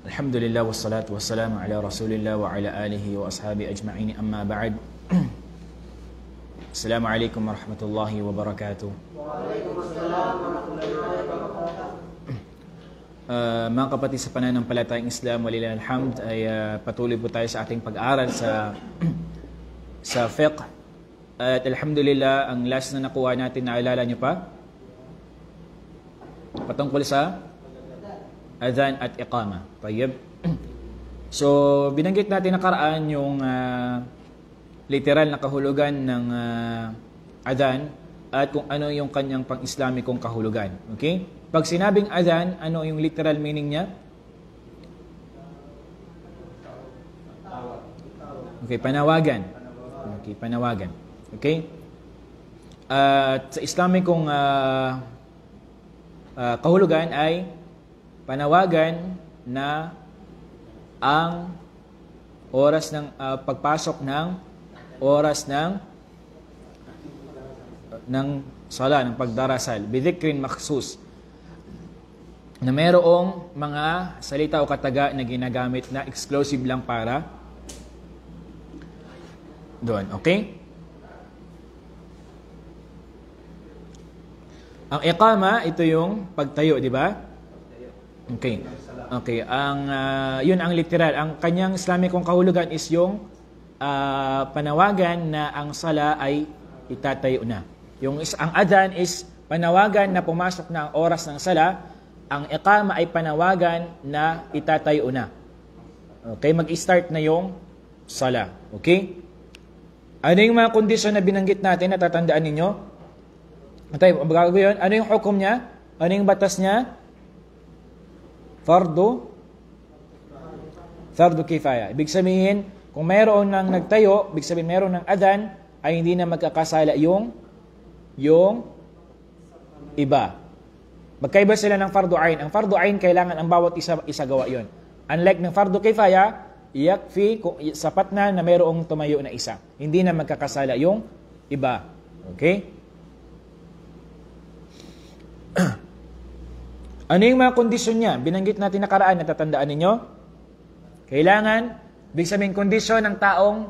Alhamdulillah wassalatu wassalamu ala rasulillah wa ala alihi wa ashabi ajma'in amma ba'd. Assalamualaikum warahmatullahi wabarakatuh. Waalaikumsalam warahmatullahi wabarakatuh. Mga kapatid sa pananampalatayang Islam, walillahil hamd, ay patuloy po tayo sa ating pag-aaral sa fiqh. At alhamdulillah, ang last na nakuha natin, naalala nyo pa? Patungkol sa adhan at iqama. Tayyib. So, binanggit natin nakaraan yung literal na kahulugan ng adhan at kung ano yung kanyang pang-Islamikong kahulugan. Okay? Pag sinabing adhan, ano yung literal meaning niya? Okay, panawagan. Okay, panawagan. Okay? At sa Islamikong kahulugan ay panawagan na ang oras ng pagpasok ng oras ng sala, ng pagdarasal, bidhikrin makhsus, na mayroong mga salita o kataga na ginagamit na exclusive lang para doon. Okay? Ang iqama, ito yung pagtayo, di ba? Okay. Okay. Yun ang literal. Ang kanyang Islamikong kahulugan is yung panawagan na ang sala ay itatayo na. Ang adhan is panawagan na pumasok na ang oras ng sala. Ang iqama ay panawagan na itatayo na. Okay, mag-start na yung sala. Okay? Ano yung mga kondisyon na binanggit natin, natatandaan ninyo? Ano yung hukom niya? Ano yung batas niya? Fardu kifaya. Ibig sabihin, kung mayroon ng nagtayo, ibig sabihin mayroon ng adhan, ay hindi na magkakasala yung iba. Magkaiba sila ng fardu ain. Ang fardu ain, kailangan ang bawat isa gawa yun. Unlike ng fardu kifaya, yakfi, sapat na mayroong tumayo na isa. Hindi na magkakasala yung iba. Okay? Ano yung mga kondisyon niya? Binanggit natin nakaraan, natatandaan ninyo? Kailangan, ibig sabihin kondisyon ng taong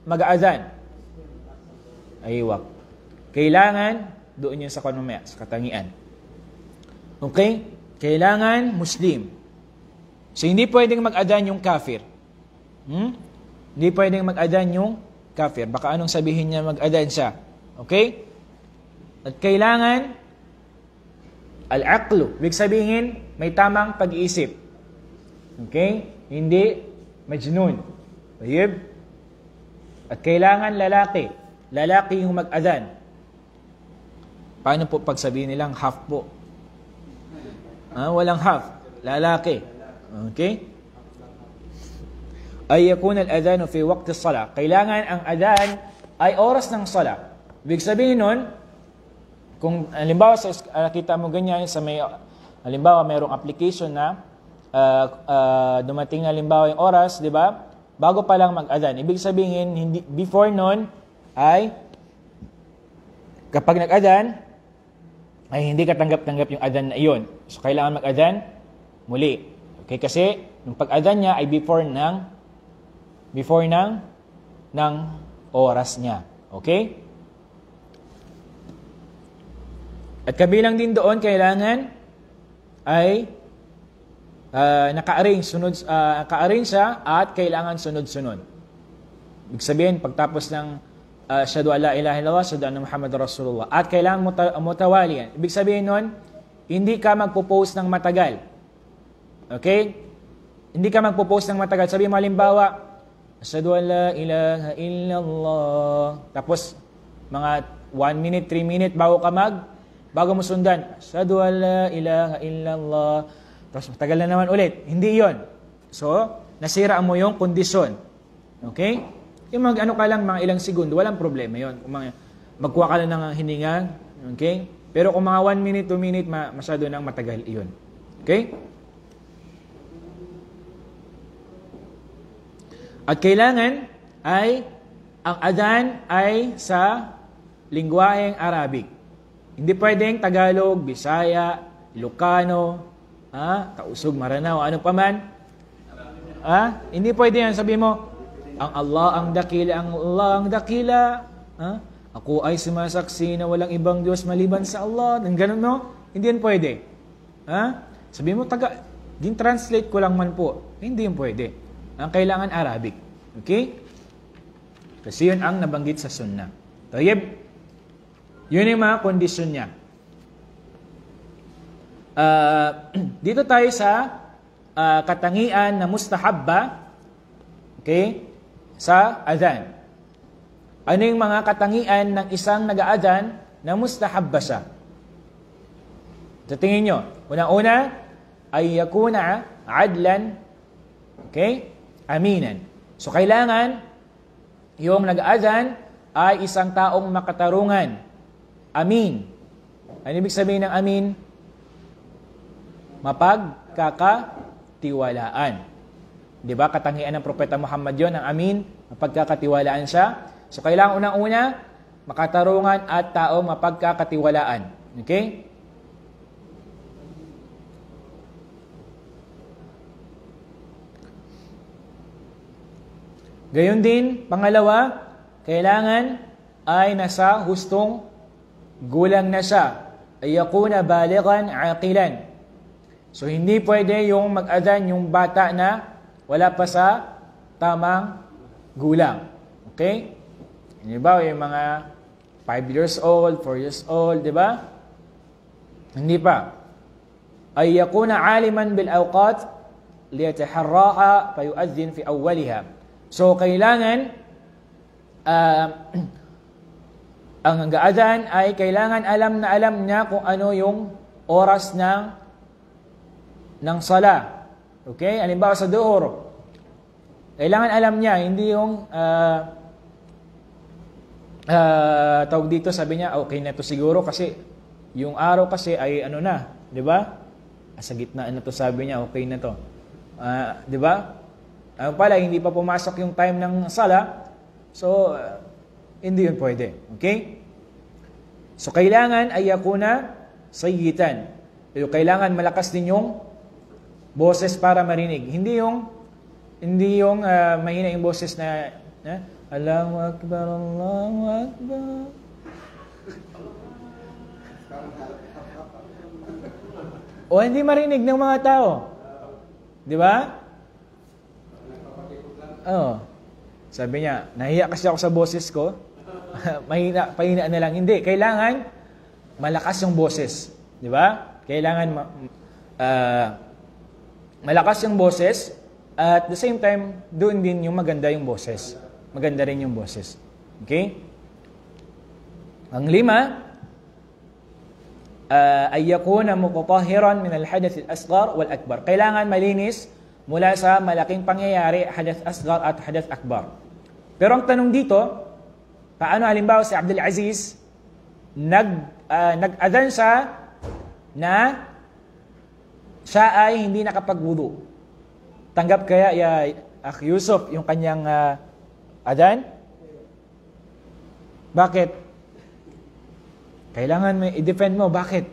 mag-aadhan. Ayiwak. Kailangan, doon yun sa kanumaya, sa katangian. Okay? Kailangan Muslim. So, hindi pwedeng mag-adhan yung kafir. Hindi pwedeng mag-adhan yung kafir. Baka anong sabihin niya mag-adhan siya. Okay? At kailangan al-aqlu. Ibig sabihin, may tamang pag-iisip. Okay? Hindi majnun. Tayyib? At kailangan lalaki. Lalaki yung mag-adhan. Paano po pag sabihin nilang half po? Walang half. Lalaki. Okay? Ay yakun al-adhanu fi waqti as-salah. Kailangan ang adhan ay oras ng salah. Ibig sabihin nun, kung halimbawa nakita mo ganyan sa may halimbawa mayroong application na dumating na halimbawa yung oras, di ba? Bago pa lang mag-adhan. Ibig sabihin hindi before noon ay kapag nag-adhan ay hindi katanggap-tanggap yung adhan na iyon. So kailangan mag-adhan muli. Okay, kasi yung pag-adhan niya ay before ng oras niya. Okay? At kabilang din doon, kailangan ay naka-arrange siya at kailangan sunod-sunod. Ibig sabihin, pagtapos ng asyhadu an la ilaha illallah, asyhadu anna Muhammadar Rasulullah. At kailangan mutawalian. Ibig sabihin nun, hindi ka magpo-post ng matagal. Okay? Hindi ka magpo-post ng matagal. Sabihin mo, halimbawa, asyhadu an la ilaha illallah. Tapos, mga 1 minute, 3 minute, bago mo sundan, asyhadu an la ilaha illallah. Tapos matagal na naman ulit. Hindi yon. So, nasira mo yung kondisyon. Okay? Yung mga ka lang, mga ilang segundo, walang problema yon. Kung magkuha ka lang ng hininga, okay? Pero kung mga 1 minute, 2 minute, masyado nang matagal iyon. Okay? At kailangan ay, ang adhan ay sa lingwaheng Arabic. Hindi pwedeng Tagalog, Bisaya, Ilocano, Tausug, Maranao, ano pa man. Hindi pwede yan. Sabi mo, ang Allah ang dakila, ang Allah ang dakila. Ako ay sumasaksi na walang ibang Diyos maliban sa Allah. Ang ganun, no? Hindi yan pwede. Sabi mo, din-translate ko lang man po. Hindi yan pwede. Ang kailangan Arabic. Okay? Kasi yun ang nabanggit sa sunnah. Tayyib, yun yung mga kondisyon niya. Dito tayo sa katangian na mustahabba, okay, sa adhan. Ano yung mga katangian ng isang nag-aadhan na mustahabba siya? Sa tingin nyo, una-una, ay yakuna adlan, okay, aminan. So, kailangan yung nag-aadhan ay isang taong makatarungan. Amin. Ano ibig sabihin ng amin? Mapagkakatiwalaan. Di ba? Katangian ng Propeta Muhammad yon, ang amin, mapagkakatiwalaan siya. So, kailangan unang-una, makatarungan at tao mapagkakatiwalaan. Okay? Gayon din, pangalawa, kailangan ay nasa hustong gulang na siya. Ay yakuna balighan aqilan. So, hindi pwede yung mag-adhan yung bata na wala pa sa tamang gulang. Okay? Di ba? Yung mga 5 years old, 4 years old, di ba? Hindi pa. Ay yakuna aliman bil awqat liyataharraha fayu'adhin fi awwaliha. So, kailangan ang nag-aadhan ay kailangan alam na alam niya kung ano yung oras ng sala. Okay? Halimbawa sa duhur. Kailangan alam niya, hindi yung tawag dito, sabi niya, okay na to siguro kasi yung araw kasi ay ano na, di ba? Sa gitna na to, sabi niya, okay na to. Di ba? Pala, hindi pa pumasok yung time ng sala, so, hindi yun pwede. Okay? So, kailangan ay yakuna sayyitan. Pero kailangan malakas din yung boses para marinig. Hindi yung mahina yung boses na Allahu Akbar, Allahu Akbar. O hindi marinig ng mga tao. Di ba? Sabi niya, nahiya kasi ako sa boses ko. Pahina na lang. Hindi, kailangan malakas yung boses. Di ba? Kailangan malakas yung boses at the same time, doon din yung maganda yung boses. Maganda rin yung boses. Okay? Ang 5, ay yakuna mutatahhiran min al-hadath al-asghar wal-akbar. Kailangan malinis mula sa malaking pangyayari, hadath asghar at hadath akbar. Pero ang tanong dito, paano halimbawa si Abdul Aziz nag-adhan siya na siya ay hindi nakapagwudu. Tanggap kaya ya Akh Yusuf yung kanyang adhan? Bakit? Kailangan may i-defend mo. Bakit?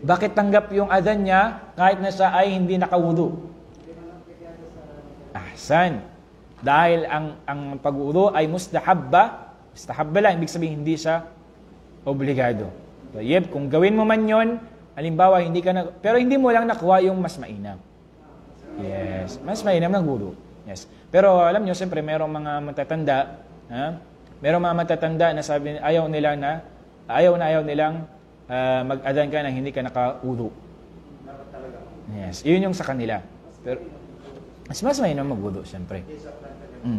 Bakit tanggap yung adhan niya kahit na siya ay hindi nakawudu? Ahsan. Dahil ang pag-wudu ay mustahabba. Mustahabba lang. Ibig sabihin hindi siya obligado. So, kung gawin mo man yon, halimbawa hindi ka na, pero hindi mo lang nakuha yung mas mainam. Yes. Mas mainam ng wudu. Yes. Pero alam nyo, siyempre, merong mga matatanda, merong mga matatanda na sabi, ayaw nilang mag-adhan ka nang hindi ka naka-wudu. Yes. Yun yung sa kanila. Pero, mas mainam mag-wudu, siyempre.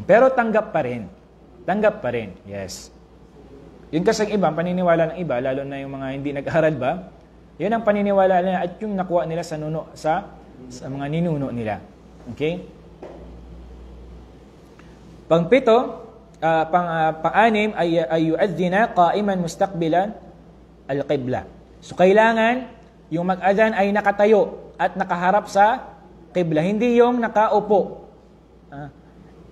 Pero tanggap pa rin. Tanggap pa rin. Yes. Yun kasi ang iba, paniniwala ng iba, lalo na yung mga hindi nag-aral ba, yun ang paniniwala nila at yung nakuha nila sa mga ninuno nila. Okay? Pang-7, pang-6 ay yu'adhina qa'iman mustaqbilan al-qibla. So, kailangan yung mag-adhan ay nakatayo at nakaharap sa qibla. Hindi yung nakaupo.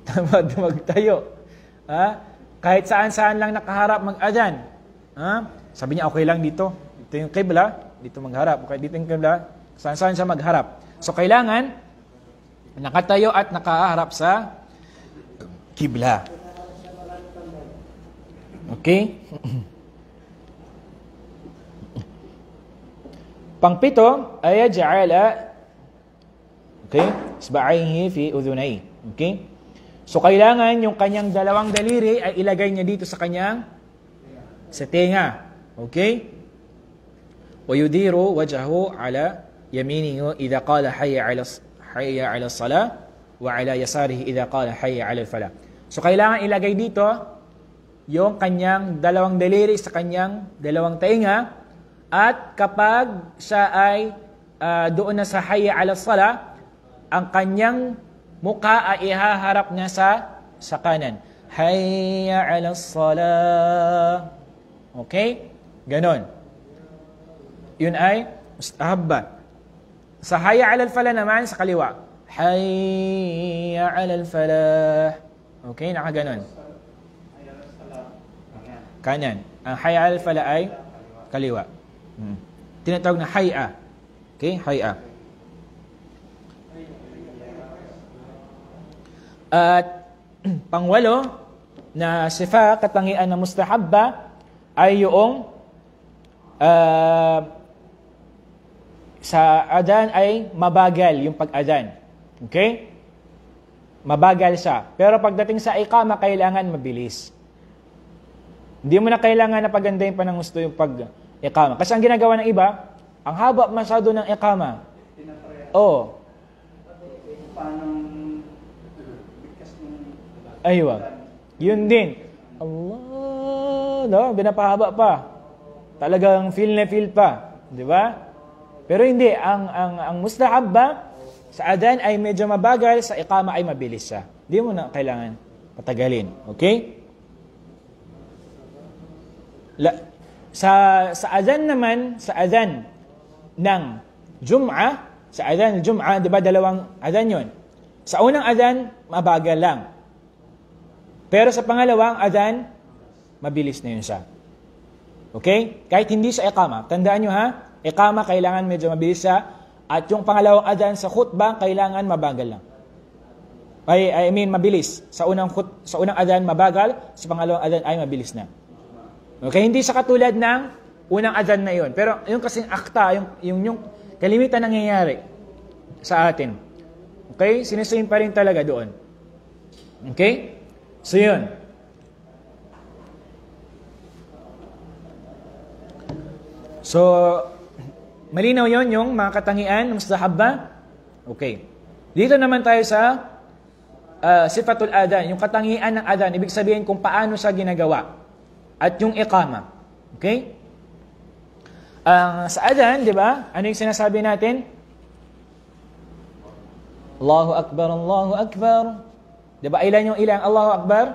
Tamad magtayo. Kahit saan-saan lang nakaharap mag-adhan. Sabi niya, okay lang dito. Dito yung qibla, dito magharap. Okay, dito yung qibla, saan-saan siya magharap. So, kailangan Nakatayo at nakaharap sa kibla. Okay? Pangpito ay ja'ala isba'ayhi fi udhunay. Okay? So kailangan yung kanyang dalawang daliri ay ilagay niya dito sa kanyang sa tenga. Okay? Wa yudiru wajhahu ala yaminihi idha qala hayya 'ala as-salah wa 'ala yasarihi idha qala hayya 'ala al-falah. So kailangan ilagay dito yung kanyang dalawang daliri sa kanyang dalawang tenga, at kapag siya ay doon na sa hayya 'ala as-salah, ang kanyang mukha ay ihaharap niya sa kanan. Hayya 'ala as-salah. Okay? Ganon. Yun ay mustahabba. Sa hayya 'ala al-falah naman, sa kaliwa. Hayya 'ala al-falah. Okay? Nakaganon. Kanan. Ang hayya 'ala al-falah ay kaliwa. Tinatawag na hayya. Okay? Hayya. At pangwalo na sifa, katangian na mustahabba, ay yung sa adhan ay mabagal yung pag-adhan. Okay? Mabagal siya. Pero pagdating sa iqama, kailangan mabilis. Hindi mo na kailangan na pagandahin pa ng gusto yung pag-iqama. Kasi ang ginagawa ng iba, ang haba masyado ng iqama. Oo. Aywa. Yun din. Allah, no, binapahaba pa. Talagang feel na feel pa, 'di ba? Pero hindi, ang mustahabba sa adhan ay medyo mabagal, sa iqama ay mabilis siya. Hindi mo na kailangan patagalin, okay? Sa adhan naman, sa adhan ng Jum'ah, sa adhan ng Jum'ah, 'di ba dalawang adhan 'yon? Sa unang adhan, mabagal lang. Pero sa pangalawang adhan, mabilis na yun siya. Okay? Kahit hindi sa iqama. Tandaan nyo ha, iqama kailangan medyo mabilis siya, at yung pangalawang adhan sa khutbah, kailangan mabagal lang. I mean, mabilis. Sa unang adhan, mabagal. Sa pangalawang adhan ay mabilis na. Okay? Hindi sa katulad ng unang adhan na yun. Pero yung kasing akta, yung kalimitan nangyayari sa atin. Okay? Sinusuin pa rin talaga doon. Okay? So yun. So, malinaw yun yung mga katangian ng mustahabba. Okay. Dito naman tayo sa sifatul adhan, yung katangian ng adhan, ibig sabihin kung paano siya ginagawa. At yung iqama. Okay? Sa adhan, di ba? Ano yung sinasabi natin? Allahu Akbar, Allahu Akbar. Diba ilan yung ilang Allahu Akbar?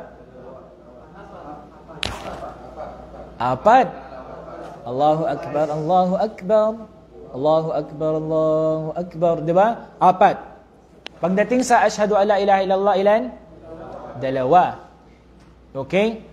4. Allahu Akbar, Allahu Akbar. Allahu Akbar, Allahu Akbar. Diba? 4. Pagdating sa Ashhadu an la ilaha illallah, ilan? 2. Okay?